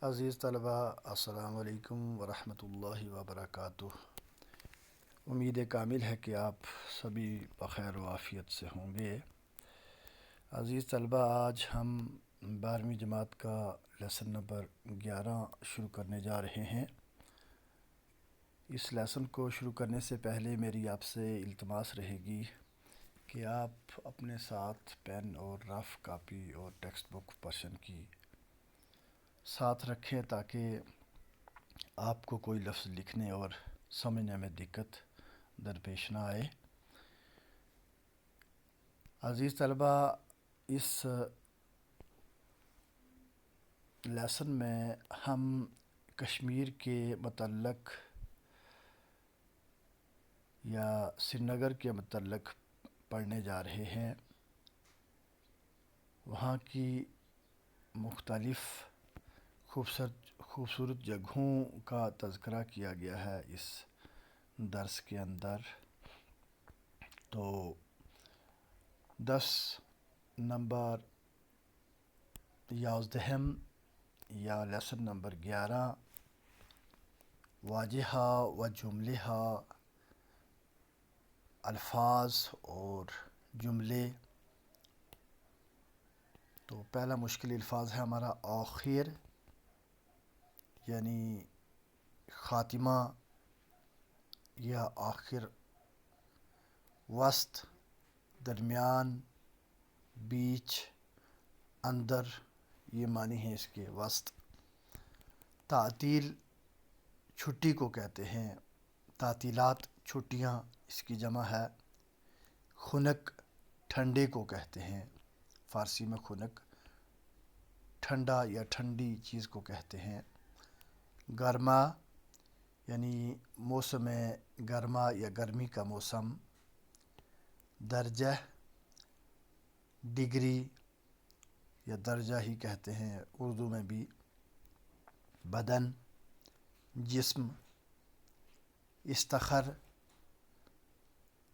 عزیز طلبہ، السلام علیکم ورحمۃ اللہ وبرکاتہ۔ امید کامل ہے کہ آپ سبھی بخیر و عافیت سے ہوں گے۔ عزیز طلبہ، آج ہم 12ویں جماعت کا لیسن نمبر 11 شروع کرنے جا رہے ہیں۔ اس لیسن کو شروع کرنے سے پہلے میری آپ سے التماس رہے گی کہ آپ اپنے ساتھ پین اور رف کاپی اور ٹیکسٹ بک پرشن کی ساتھ رکھیں تاکہ آپ کو کوئی لفظ لکھنے اور سمجھنے میں دقت درپیش نہ آئے۔ عزیز طلبہ، اس لیسن میں ہم کشمیر کے متعلق یا سری نگر کے متعلق پڑھنے جا رہے ہیں۔ وہاں کی مختلف خوبصورت جگہوں کا تذکرہ کیا گیا ہے اس درس کے اندر۔ تو 10 نمبر 11 یا لیسن نمبر 11 واجہہ و جملہ، الفاظ اور جملے۔ تو پہلا مشکل الفاظ ہے ہمارا آخر، یعنی خاتمہ یا آخر، وسط، درمیان، بیچ، اندر، یہ معنی ہیں اس کے وسط۔ تعطیل چھٹی کو کہتے ہیں، تعطیلات چھٹیاں اس کی جمع ہے۔ خنک ٹھنڈے کو کہتے ہیں، فارسی میں خنک ٹھنڈا یا ٹھنڈی چیز کو کہتے ہیں۔ گرما یعنی موسم گرما یا گرمی کا موسم۔ درجہ ڈگری یا درجہ ہی کہتے ہیں اردو میں بھی۔ بدن جسم۔ استخر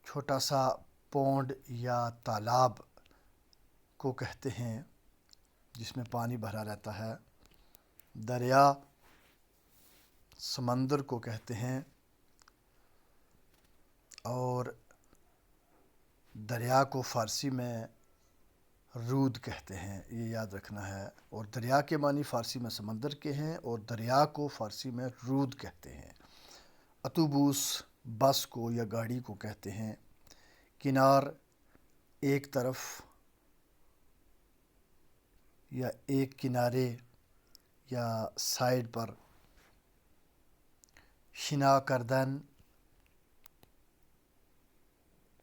چھوٹا سا پونڈ یا تالاب کو کہتے ہیں جس میں پانی بھرا رہتا ہے۔ دریا سمندر کو کہتے ہیں، اور دریا کو فارسی میں رود کہتے ہیں، یہ یاد رکھنا ہے۔ اور دریا کے معنی فارسی میں سمندر کے ہیں اور دریا کو فارسی میں رود کہتے ہیں۔ اتوبوس بس کو یا گاڑی کو کہتے ہیں۔ کنار ایک طرف یا ایک کنارے یا سائڈ پر۔ شنا کردن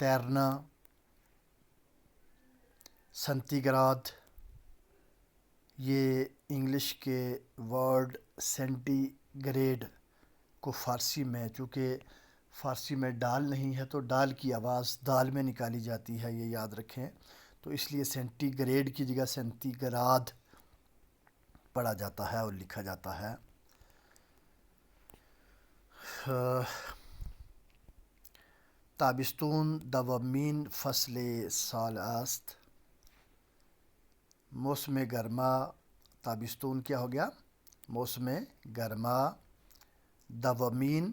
تیرنا۔ سینٹی گریڈ، یہ انگلش کے ورڈ سینٹی گریڈ کو فارسی میں، چونکہ فارسی میں ڈال نہیں ہے تو ڈال کی آواز دال میں نکالی جاتی ہے، یہ یاد رکھیں۔ تو اس لیے سینٹی گریڈ کی جگہ سینٹی گراد پڑھا جاتا ہے اور لکھا جاتا ہے۔ تابستون دومین فصل سال است۔ موسم گرما، تابستون کیا ہو گیا؟ موسم گرما۔ دومین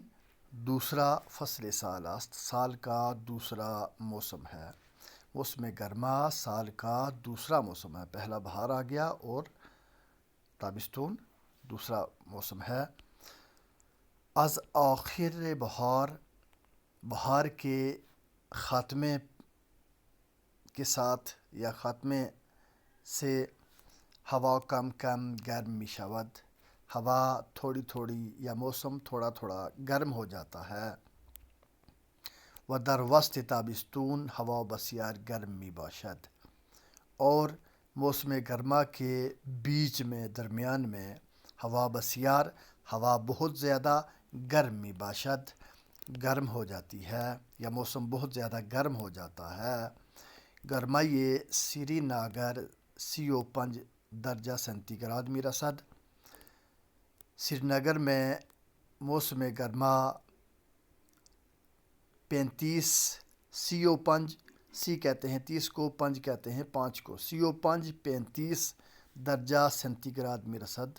دوسرا فصل سال است، سال کا دوسرا موسم ہے۔ موسم گرما سال کا دوسرا موسم ہے، پہلا بہار آ گیا اور تابستون دوسرا موسم ہے۔ از آخر بہار، بہار کے خاتمے کے ساتھ یا خاتمے سے ہوا کم کم گرم می شود، ہوا تھوڑی تھوڑی یا موسم تھوڑا تھوڑا گرم ہو جاتا ہے۔ و در وسط تابستون ہوا بسیار گرم می باشد، اور موسم گرما کے بیچ میں، درمیان میں، ہوا بسیار، ہوا بہت زیادہ، گرم می باشد گرم ہو جاتی ہے یا موسم بہت زیادہ گرم ہو جاتا ہے۔ گرمائی سری ناگر 35 درجہ سینٹی گریڈ می رسد۔ سری نگر میں موسم گرما 35 سی کہتے ہیں 30 کو، 5 کہتے ہیں 5 کو، 35 درجہ سینٹی گریڈ می رسد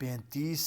35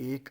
1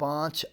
5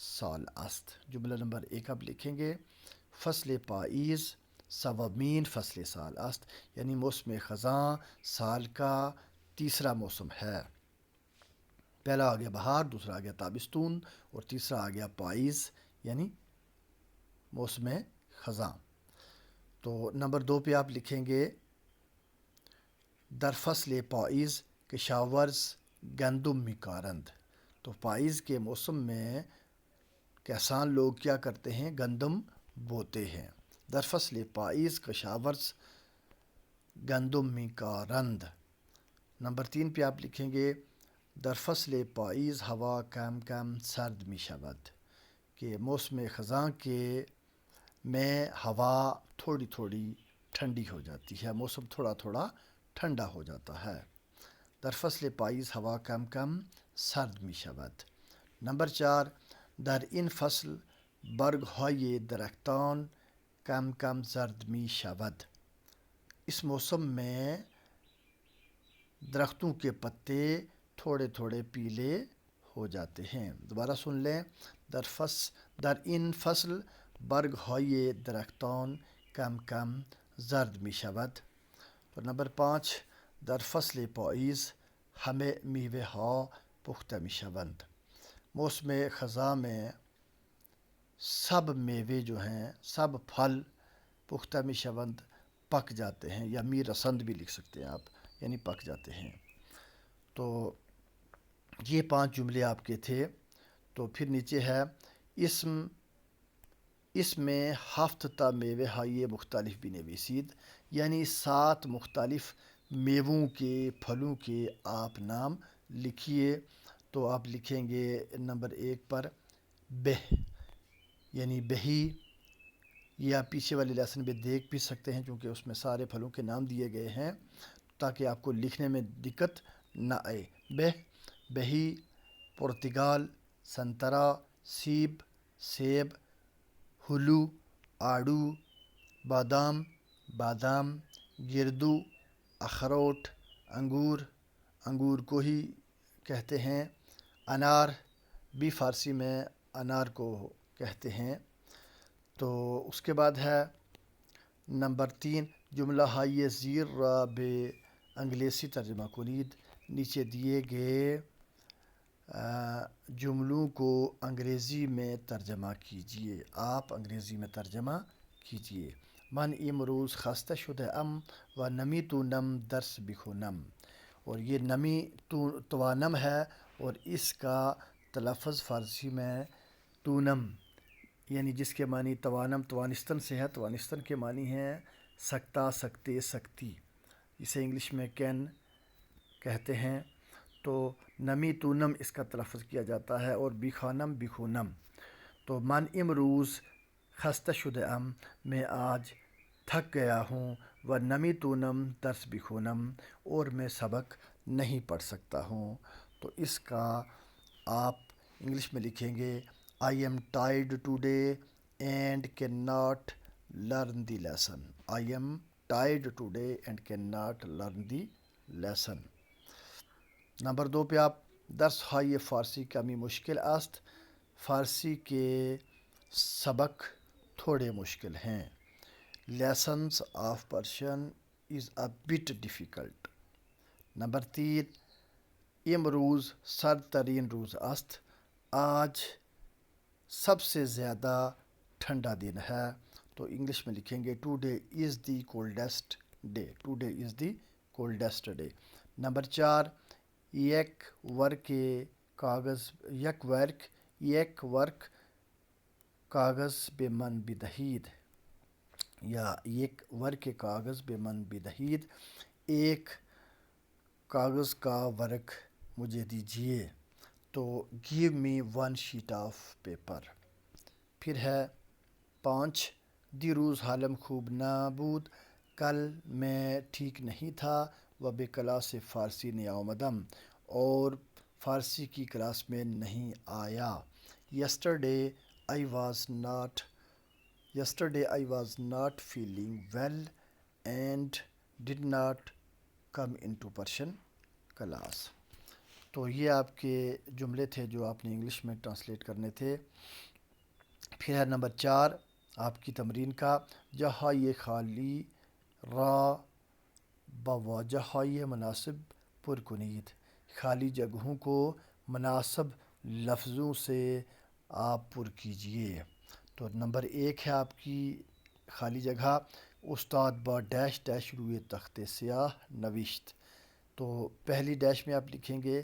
سال است. جملہ نمبر 1 آپ لکھیں گے فصل پائیز سوامین فصل سال است، یعنی موسم خزاں سال کا تیسرا موسم ہے. پہلا آ گیا بہار، دوسرا آ گیا تابستون، اور تیسرا آ گیا پائیز یعنی موسم خزاں. تو نمبر 2 پہ آپ لکھیں گے در فصل پائیز کشاورز گندم میکارند. تو پائیز کے موسم میں کسان لوگ کیا کرتے ہیں؟ گندم بوتے ہیں. در فصل پائیز کشاورز گندم میکارند. نمبر 3 پہ آپ لکھیں گے در فصل پائیز ہوا کم کم سرد می شود، کہ موسم خزاں کے میں ہوا تھوڑی تھوڑی ٹھنڈی ہو جاتی ہے، موسم تھوڑا تھوڑا ٹھنڈا ہو جاتا ہے. در فصل پائیز ہوا کم کم سرد می شود. نمبر 4 در این فصل برگ های درختان کم کم زرد می شود. اس موسم میں درختوں کے پتے تھوڑے تھوڑے پیلے ہو جاتے ہیں. دوبارہ سن لیں، در این فصل برگ های درختان کم کم زرد می شود. اور نمبر 5 در فصل پاییز همه میوه ها پخته می شوند. موسم خزاں میں سب میوے جو ہیں، سب پھل پختہ می شوند پک جاتے ہیں، یا می رسند بھی لکھ سکتے ہیں آپ، یعنی پک جاتے ہیں. تو یہ 5 جملے آپ کے تھے. تو پھر نیچے ہے اس میں ہفت تا میوے ہائے مختلف بھی نویسید، یعنی 7 مختلف میووں کے پھلوں کے آپ نام لکھیے. تو آپ لکھیں گے نمبر 1 پر بہ یعنی بہی، یہ آپ پیچھے والے لیسن میں دیکھ بھی سکتے ہیں کیونکہ اس میں سارے پھلوں کے نام دیے گئے ہیں تاکہ آپ کو لکھنے میں دقت نہ آئے. بہی، پرتگال، سنترا، سیب، سیب، ہلو، آڑو، بادام، گردو، اخروٹ، انگور کو ہی کہتے ہیں. انار بھی فارسی میں انار کو کہتے ہیں. تو اس کے بعد ہے نمبر 3 جملہ های زیر را به انگلیسی ترجمہ کنید. نیچے دیے گئے جملوں کو انگریزی میں ترجمہ کیجیے. آپ انگریزی میں ترجمہ کیجیے. من امروز خسته شده ام و نمیتونم درس بخونم. اور یہ نمی توانم ہے اور اس کا تلفظ فارسی میں تونم، یعنی جس کے معنی توانم توانستن سے ہے. توانستن کے معنی ہیں سکتا، سکتے، سکتی. اسے انگلش میں کین کہتے ہیں. تو نمی تونم اس کا تلفظ کیا جاتا ہے، اور بخانم بخونم. تو من امروز خستہ شده ام، میں آج تھک گیا ہوں، و نمی تونم درس بخونم، اور میں سبق نہیں پڑھ سکتا ہوں. تو اس کا آپ انگلش میں لکھیں گے I am tired today and cannot learn the lesson. I am tired today and cannot learn the lesson. Number 2 پہ آپ درس های فارسی کمی مشکل است. فارسی کے سبق تھوڑے مشکل ہیں. Lessons of Persian is a bit difficult. Number 3 امروز سرد ترین روز است. آج سب سے زیادہ ٹھنڈا دن ہے. تو انگلش میں لکھیں گے today is the coldest day. Today is the coldest day. Number 4 یک ورک کاغذ به من بدهید، یا یک ورک کاغذ به من بدهید، ایک کاغذ کا ورق مجھے دیجیے. تو give me one sheet of paper. پھر ہے 5 دیروز حالم خوب نبود، کل میں ٹھیک نہیں تھا، و به کلاس فارسی نیامدم، اور فارسی کی کلاس میں نہیں آیا. Yesterday I was not feeling well and did not come into Persian class. تو یہ آپ کے جملے تھے جو آپ نے انگلش میں ٹرانسلیٹ کرنے تھے۔ پھر ہے نمبر 4 آپ کی تمرین کا، جہاں یہ خالی را بواجہ یہ مناسب پرکنید، خالی جگہوں کو مناسب لفظوں سے آپ پر کیجئے۔ تو نمبر 1 ہے آپ کی خالی جگہ، استاد با ڈیش ڈیش روئے تخت سیاہ نوشت۔ تو پہلی ڈیش میں آپ لکھیں گے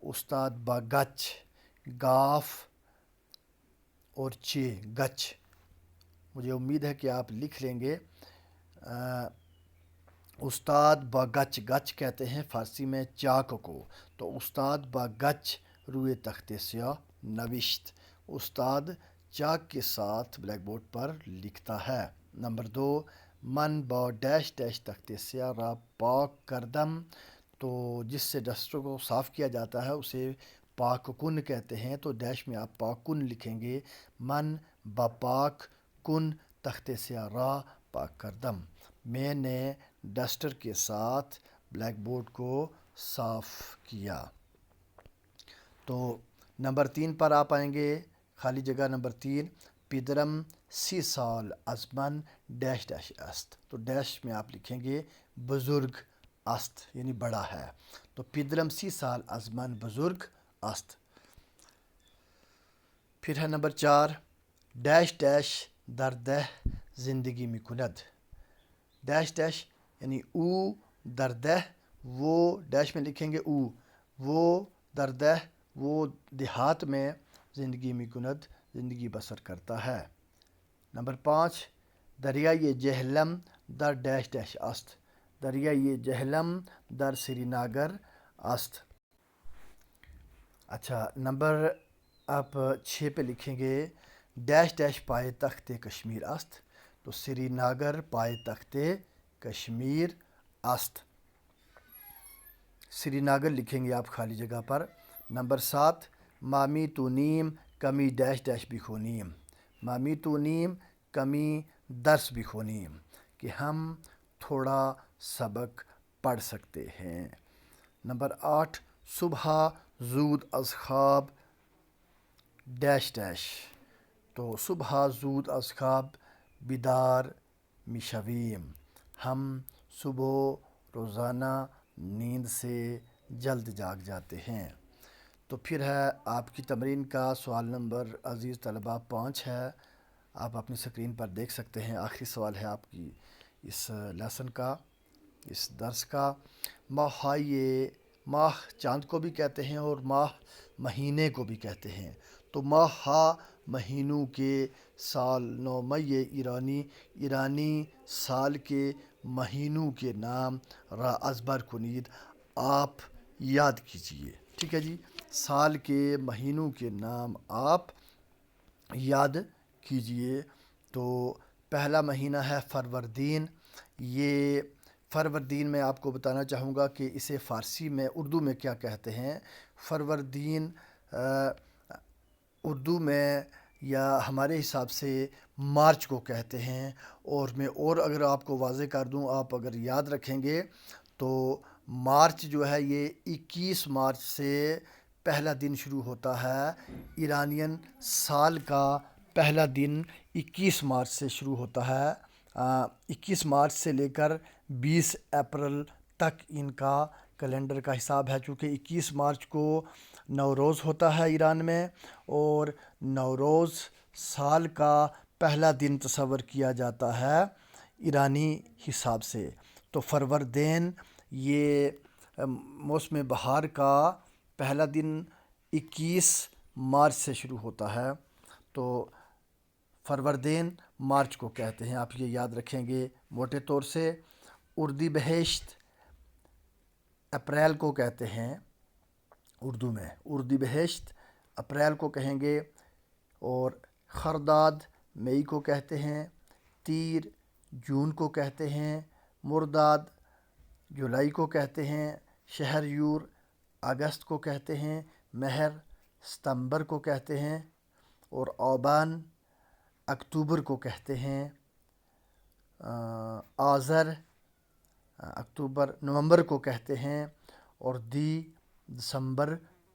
استاد با گچ، گاف اور چے گچ۔ مجھے امید ہے کہ آپ لکھ لیں گے۔ استاد با گچ، گچ کہتے ہیں فارسی میں چاک کو، تو استاد با گچ روئے تخت سیاہ نوشت، استاد چاک کے ساتھ بلیک بورڈ پر لکھتا ہے۔ نمبر 2 من با ڈیش ڈیش تخت سیاہ را پاک کردم، تو جس سے ڈسٹر کو صاف کیا جاتا ہے اسے پاک کن کہتے ہیں، تو ڈیش میں آپ پاک کن لکھیں گے، من با پاک کن تخت سیاہ را پاک کردم، میں نے ڈسٹر کے ساتھ بلیک بورڈ کو صاف کیا۔ تو نمبر 3 پر آپ آئیں گے، خالی جگہ نمبر 3 پیدرم سی سال از من ڈیش ڈیش است، تو ڈیش میں آپ لکھیں گے بزرگ است یعنی بڑا ہے، تو پیدرم سی سال از من بزرگ است۔ پھر ہے نمبر 4 ڈیش ڈیش در ده زندگی می کند، ڈیش ڈیش یعنی او در ده، وہ ڈیش میں لکھیں گے او، وہ در ده وہ دیہات میں زندگی می کند زندگی بسر کرتا ہے۔ نمبر 5 دریائے جہلم در ڈیش ڈیش است، دریائے جہلم در سری ناگر است۔ اچھا نمبر آپ 6 پہ لکھیں گے ڈیش ڈیش پائے تخت کشمیر است، تو سری ناگر پائے تخت کشمیر است، سری ناگر لکھیں گے آپ خالی جگہ پر۔ نمبر 7 مامی تو نیم کمی ڈیش ڈیش بخونیم، مامی تو نیم کمی درس بخونیم، کہ ہم تھوڑا سبق پڑھ سکتے ہیں۔ نمبر 8 صبح زود از خواب ڈیش ڈیش، تو صبح زود از خواب بیدار میشویم، ہم صبح روزانہ نیند سے جلد جاگ جاتے ہیں۔ تو پھر ہے آپ کی تمرین کا سوال نمبر عزیز طلباء 5 ہے، آپ اپنی اسکرین پر دیکھ سکتے ہیں۔ آخری سوال ہے آپ کی اس لیسن کا، اس درس کا، ماہ چاند کو بھی کہتے ہیں اور ماہ مہینے کو بھی کہتے ہیں، تو ماہ مہینوں کے سال 9 مئی ایرانی سال کے مہینوں کے نام را ازبر کنید، آپ یاد کیجئے، ٹھیک ہے جی، سال کے مہینوں کے نام آپ یاد کیجئے۔ تو پہلا مہینہ ہے فروردین، یہ فروردین میں آپ کو بتانا چاہوں گا کہ اسے فارسی میں اردو میں کیا کہتے ہیں۔ فروردین اردو میں یا ہمارے حساب سے مارچ کو کہتے ہیں، اور میں اگر آپ کو واضح کر دوں، آپ اگر یاد رکھیں گے تو مارچ جو ہے یہ 21 مارچ سے پہلا دن شروع ہوتا ہے، ایرانین سال کا پہلا دن 21 مارچ سے شروع ہوتا ہے، 21 مارچ سے لے کر 20 اپریل تک ان کا کیلنڈر کا حساب ہے، چونکہ 21 مارچ کو نوروز ہوتا ہے ایران میں، اور نوروز سال کا پہلا دن تصور کیا جاتا ہے ایرانی حساب سے۔ تو فروردین یہ موسم بہار کا پہلا دن 21 مارچ سے شروع ہوتا ہے، تو فروردین مارچ کو کہتے ہیں، آپ یہ یاد رکھیں گے موٹے طور سے۔ اردی بہشت اپریل کو کہتے ہیں، اردو میں اردی بہشت اپریل کو کہیں گے، اور خرداد مئی کو کہتے ہیں، تیر جون کو کہتے ہیں، مرداد جولائی کو کہتے ہیں، شہر یور اگست کو کہتے ہیں، مہر ستمبر کو کہتے ہیں، اور آبان اکتوبر کو کہتے ہیں، آذر اکتوبر نومبر کو کہتے ہیں، اور دسمبر